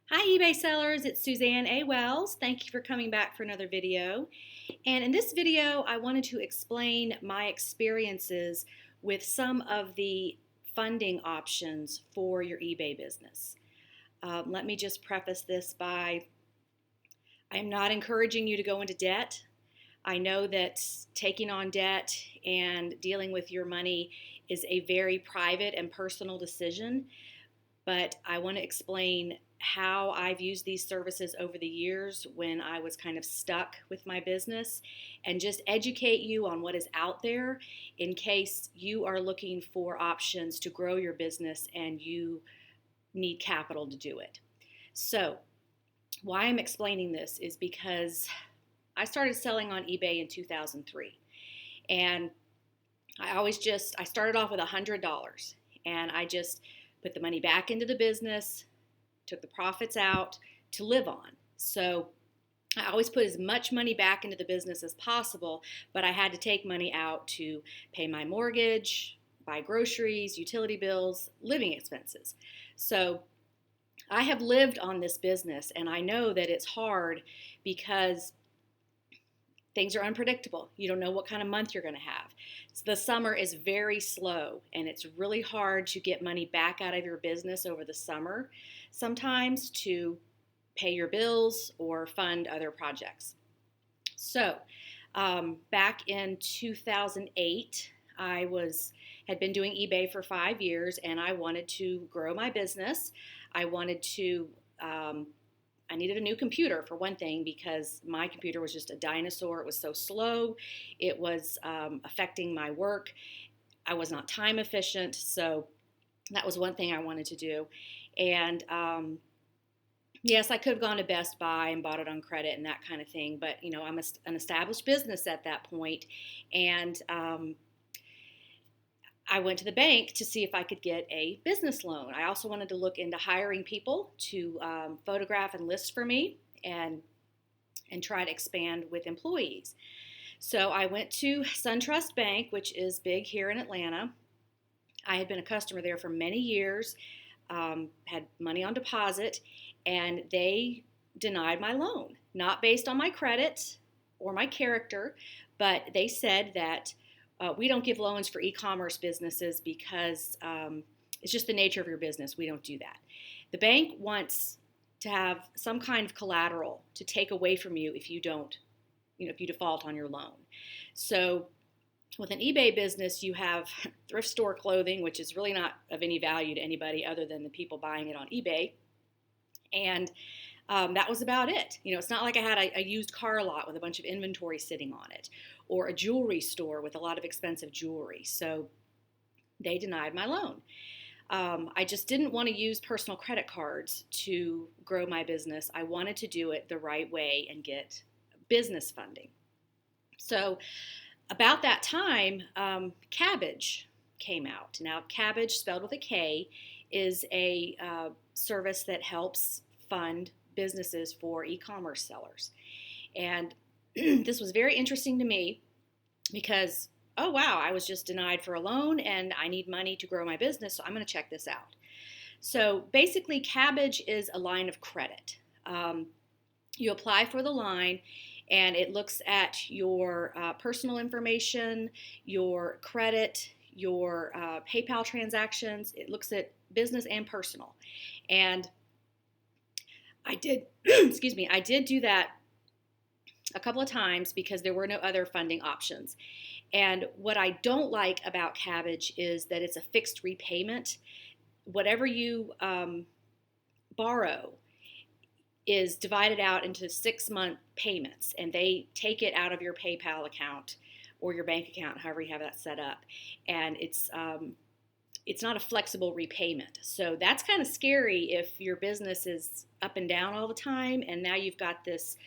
Hi eBay sellers, it's Suzanne A. Wells. Thank you for coming back for another video. And in this video, I wanted to explain my experiences with some of the funding options for your eBay business. Let me just preface this by I am not encouraging you to go into debt. I know that taking on debt and dealing with your money is a very private and personal decision, but I want to explain how I've used these services over the years when I was kind of stuck with my business and just educate you on what is out there in case you are looking for options to grow your business and you need capital to do it. So, why I'm explaining this is because I started selling on eBay in 2003, and I started off with $100, and I just put the money back into the business, took the profits out to live on. So I always put as much money back into the business as possible, but I had to take money out to pay my mortgage, buy groceries, utility bills, living expenses. So I have lived on this business, and I know that it's hard because things are unpredictable. You don't know what kind of month you're going to have. So the summer is very slow, and it's really hard to get money back out of your business over the summer sometimes to pay your bills or fund other projects. So back in 2008, had been doing eBay for 5 years, and I wanted to grow my business. I wanted to I needed a new computer for one thing because my computer was just a dinosaur. It was so slow. It was affecting my work. I was not time efficient. So that was one thing I wanted to do. And yes, I could have gone to Best Buy and bought it on credit and that kind of thing. But, I'm an established business at that point. And I went to the bank to see if I could get a business loan. I also wanted to look into hiring people to photograph and list for me and try to expand with employees. So I went to SunTrust Bank, which is big here in Atlanta. I had been a customer there for many years, had money on deposit, and they denied my loan, not based on my credit or my character, but they said that we don't give loans for e-commerce businesses because it's just the nature of your business. We don't do that. The bank wants to have some kind of collateral to take away from you if you don't, if you default on your loan. So with an eBay business, you have thrift store clothing, which is really not of any value to anybody other than the people buying it on eBay. And that was about it. It's not like I had a used car lot with a bunch of inventory sitting on it, or a jewelry store with a lot of expensive jewelry. So they denied my loan. I just didn't want to use personal credit cards to grow my business. I wanted to do it the right way and get business funding. So about that time, Kabbage came out. Now, Kabbage, spelled with a K, is a service that helps fund businesses for e-commerce sellers. And this was very interesting to me because, oh wow, I was just denied for a loan and I need money to grow my business, so I'm going to check this out. So basically, Kabbage is a line of credit. You apply for the line, and it looks at your personal information, your credit, your PayPal transactions. It looks at business and personal. And I did, I did do that a couple of times because there were no other funding options. And what I don't like about Kabbage is that it's a fixed repayment. Whatever you borrow is divided out into 6-month payments, and they take it out of your PayPal account or your bank account, however you have that set up. And it's not a flexible repayment. So that's kind of scary if your business is up and down all the time, and now you've got this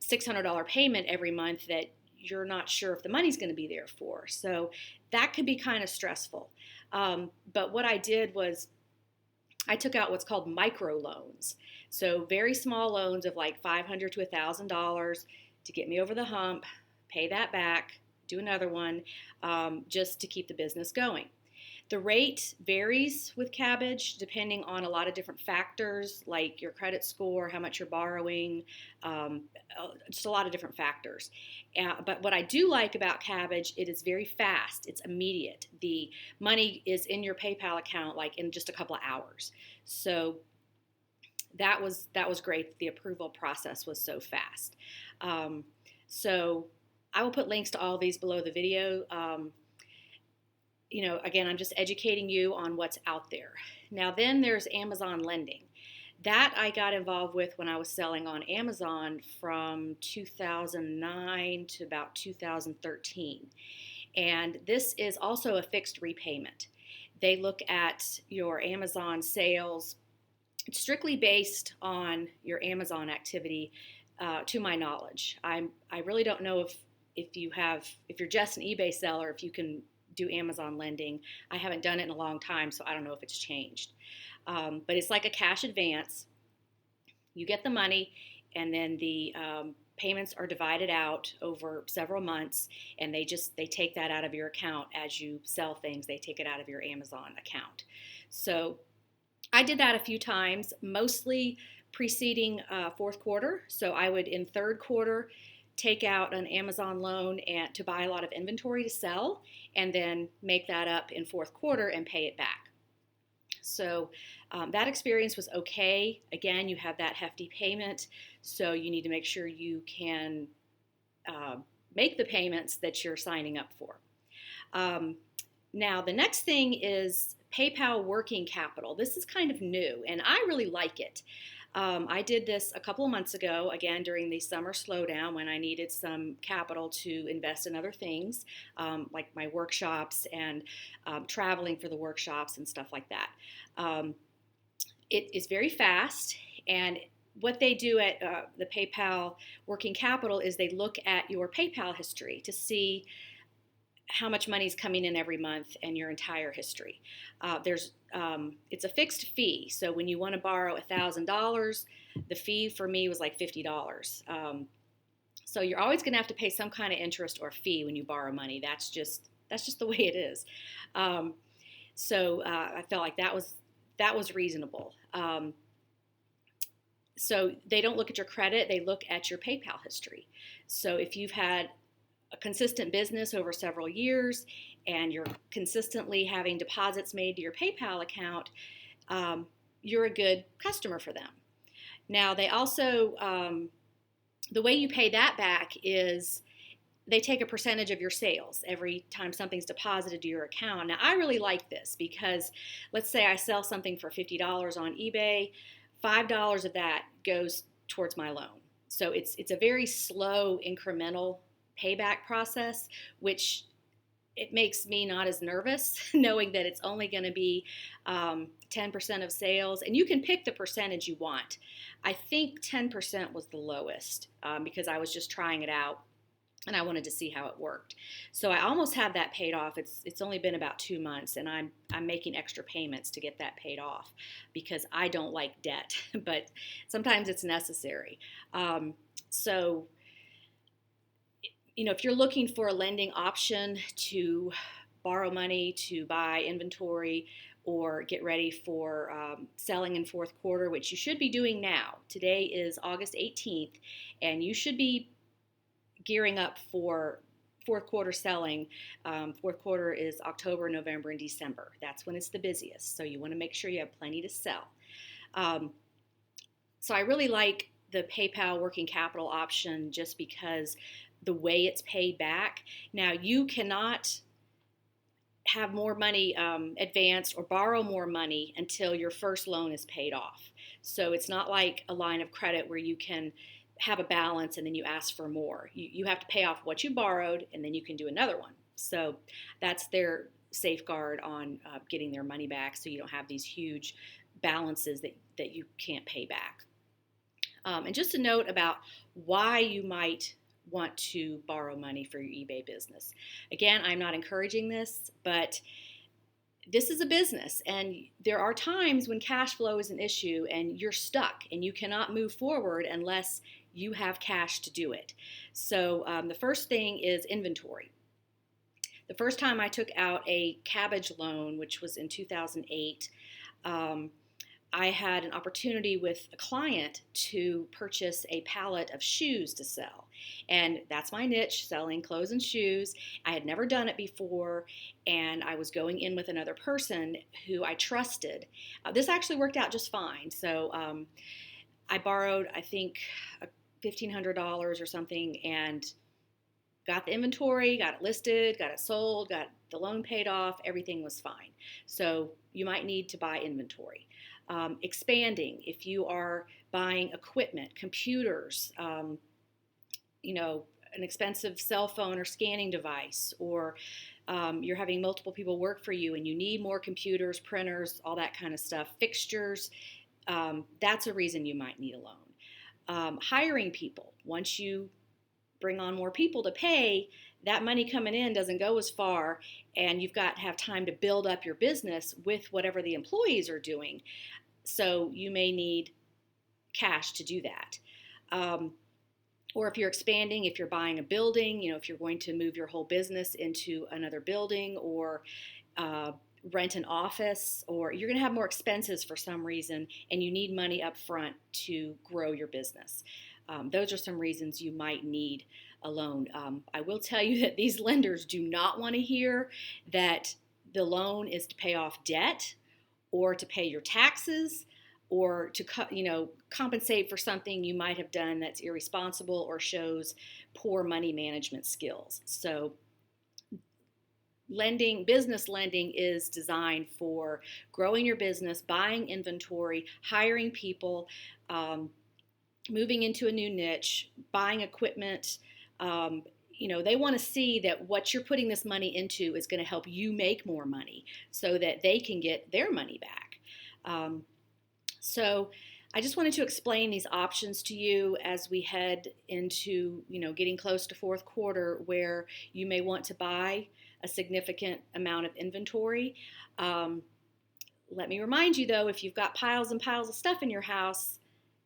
$600 payment every month that you're not sure if the money's going to be there for. So that could be kind of stressful. But what I did was I took out what's called micro loans. So very small loans of like $500 to $1,000 to get me over the hump, pay that back, do another one, just to keep the business going. The rate varies with Kabbage depending on a lot of different factors like your credit score, how much you're borrowing, just a lot of different factors. But what I do like about Kabbage, it is very fast. It's immediate. The money is in your PayPal account like in just a couple of hours. So that was great. The approval process was so fast. So I will put links to all of these below the video. Again, I'm just educating you on what's out there. Now, then there's Amazon lending. That I got involved with when I was selling on Amazon from 2009 to about 2013. And this is also a fixed repayment. They look at your Amazon sales. It's strictly based on your Amazon activity, to my knowledge. I really don't know if you're just an eBay seller, if you can do Amazon lending. I haven't done it in a long time, so I don't know if it's changed. But it's like a cash advance. You get the money, and then the payments are divided out over several months, and they take that out of your account as you sell things. They take it out of your Amazon account. So I did that a few times, mostly preceding fourth quarter. So I would, in third quarter, take out an Amazon loan and to buy a lot of inventory to sell, and then make that up in fourth quarter and pay it back. So that experience was okay. Again, you have that hefty payment, so you need to make sure you can make the payments that you're signing up for. Now, the next thing is PayPal working capital. This is kind of new, and I really like it. I did this a couple of months ago, again, during the summer slowdown when I needed some capital to invest in other things, like my workshops and traveling for the workshops and stuff like that. It is very fast, and what they do at the PayPal working capital is they look at your PayPal history to see how much money is coming in every month and your entire history. It's a fixed fee. So when you want to borrow $1,000, the fee for me was like $50. So you're always going to have to pay some kind of interest or fee when you borrow money. That's just the way it is. So I felt like that was reasonable. So they don't look at your credit; they look at your PayPal history. So if you've had a consistent business over several years and you're consistently having deposits made to your PayPal account, you're a good customer for them. Now, they also, the way you pay that back is they take a percentage of your sales every time something's deposited to your account. Now, I really like this because let's say I sell something for $50 on eBay, $5 of that goes towards my loan. So it's a very slow incremental payback process, which it makes me not as nervous knowing that it's only going to be 10% of sales, and you can pick the percentage you want. I think 10% was the lowest because I was just trying it out and I wanted to see how it worked. So I almost have that paid off. It's only been about 2 months, and I'm making extra payments to get that paid off because I don't like debt, but sometimes it's necessary. So if you're looking for a lending option to borrow money to buy inventory or get ready for selling in fourth quarter, which you should be doing now. Today is August 18th, and you should be gearing up for fourth quarter selling. Fourth quarter is October, November, and December. That's when it's the busiest, so you want to make sure you have plenty to sell. So I really like the PayPal working capital option just because the way it's paid back. Now, you cannot have more money advanced or borrow more money until your first loan is paid off. So it's not like a line of credit where you can have a balance and then you ask for more. You have to pay off what you borrowed and then you can do another one. So that's their safeguard on getting their money back, so you don't have these huge balances that you can't pay back. And just a note about why you might want to borrow money for your eBay business. Again, I'm not encouraging this, but this is a business, and there are times when cash flow is an issue and you're stuck and you cannot move forward unless you have cash to do it. So the first thing is inventory. The first time I took out a Kabbage loan, which was in 2008, I had an opportunity with a client to purchase a pallet of shoes to sell. And that's my niche, selling clothes and shoes. I had never done it before, and I was going in with another person who I trusted. This actually worked out just fine. So I borrowed, I think, $1,500 or something, and got the inventory, got it listed, got it sold, got the loan paid off, everything was fine. So you might need to buy inventory. Expanding, if you are buying equipment, computers, an expensive cell phone or scanning device, or you're having multiple people work for you and you need more computers, printers, all that kind of stuff, fixtures, that's a reason you might need a loan. Hiring people, once you bring on more people to pay, that money coming in doesn't go as far, and you've got to have time to build up your business with whatever the employees are doing. So you may need cash to do that. Or if you're expanding, if you're buying a building, if you're going to move your whole business into another building, or rent an office, or you're going to have more expenses for some reason and you need money up front to grow your business. Those are some reasons you might need a loan. I will tell you that these lenders do not want to hear that the loan is to pay off debt or to pay your taxes or to compensate for something you might have done that's irresponsible or shows poor money management skills. So business lending is designed for growing your business, buying inventory, hiring people, moving into a new niche, buying equipment. They want to see that what you're putting this money into is going to help you make more money so that they can get their money back. So I just wanted to explain these options to you as we head into, getting close to fourth quarter, where you may want to buy a significant amount of inventory. Let me remind you, though, if you've got piles and piles of stuff in your house,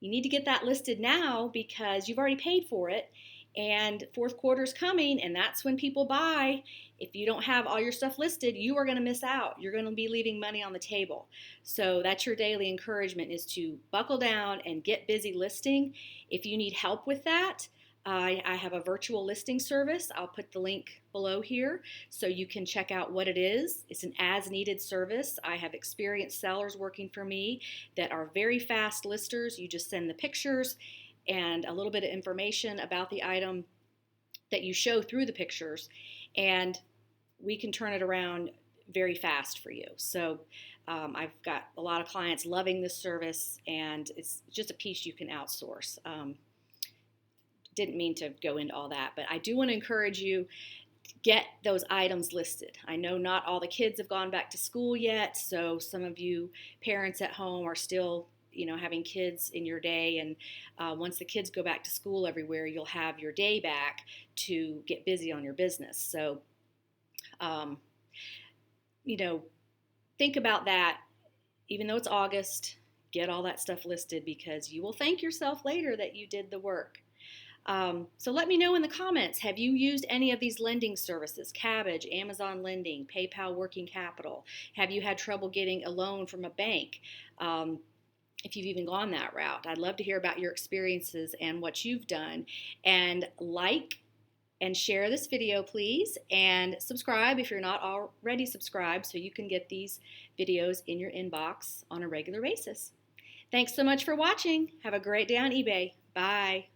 you need to get that listed now because you've already paid for it. And fourth quarter is coming, and that's when people buy. If you don't have all your stuff listed, you are going to miss out. You're going to be leaving money on the table. So that's your daily encouragement, is to buckle down and get busy listing. If you need help with that, I have a virtual listing service. I'll put the link below here so you can check out what it is. It's an as-needed service. I have experienced sellers working for me that are very fast listers. You just send the pictures and a little bit of information about the item that you show through the pictures, and we can turn it around very fast for you. So I've got a lot of clients loving this service, and it's just a piece you can outsource. Didn't mean to go into all that, but I do want to encourage you to get those items listed. I know not all the kids have gone back to school yet, so some of you parents at home are still having kids in your day, and once the kids go back to school everywhere, you'll have your day back to get busy on your business. So, think about that. Even though it's August, get all that stuff listed because you will thank yourself later that you did the work. So let me know in the comments, have you used any of these lending services? Kabbage, Amazon Lending, PayPal Working Capital? Have you had trouble getting a loan from a bank? If you've even gone that route, I'd love to hear about your experiences and what you've done. And like and share this video, please, and subscribe if you're not already subscribed so you can get these videos in your inbox on a regular basis. Thanks so much for watching. Have a great day on eBay. Bye.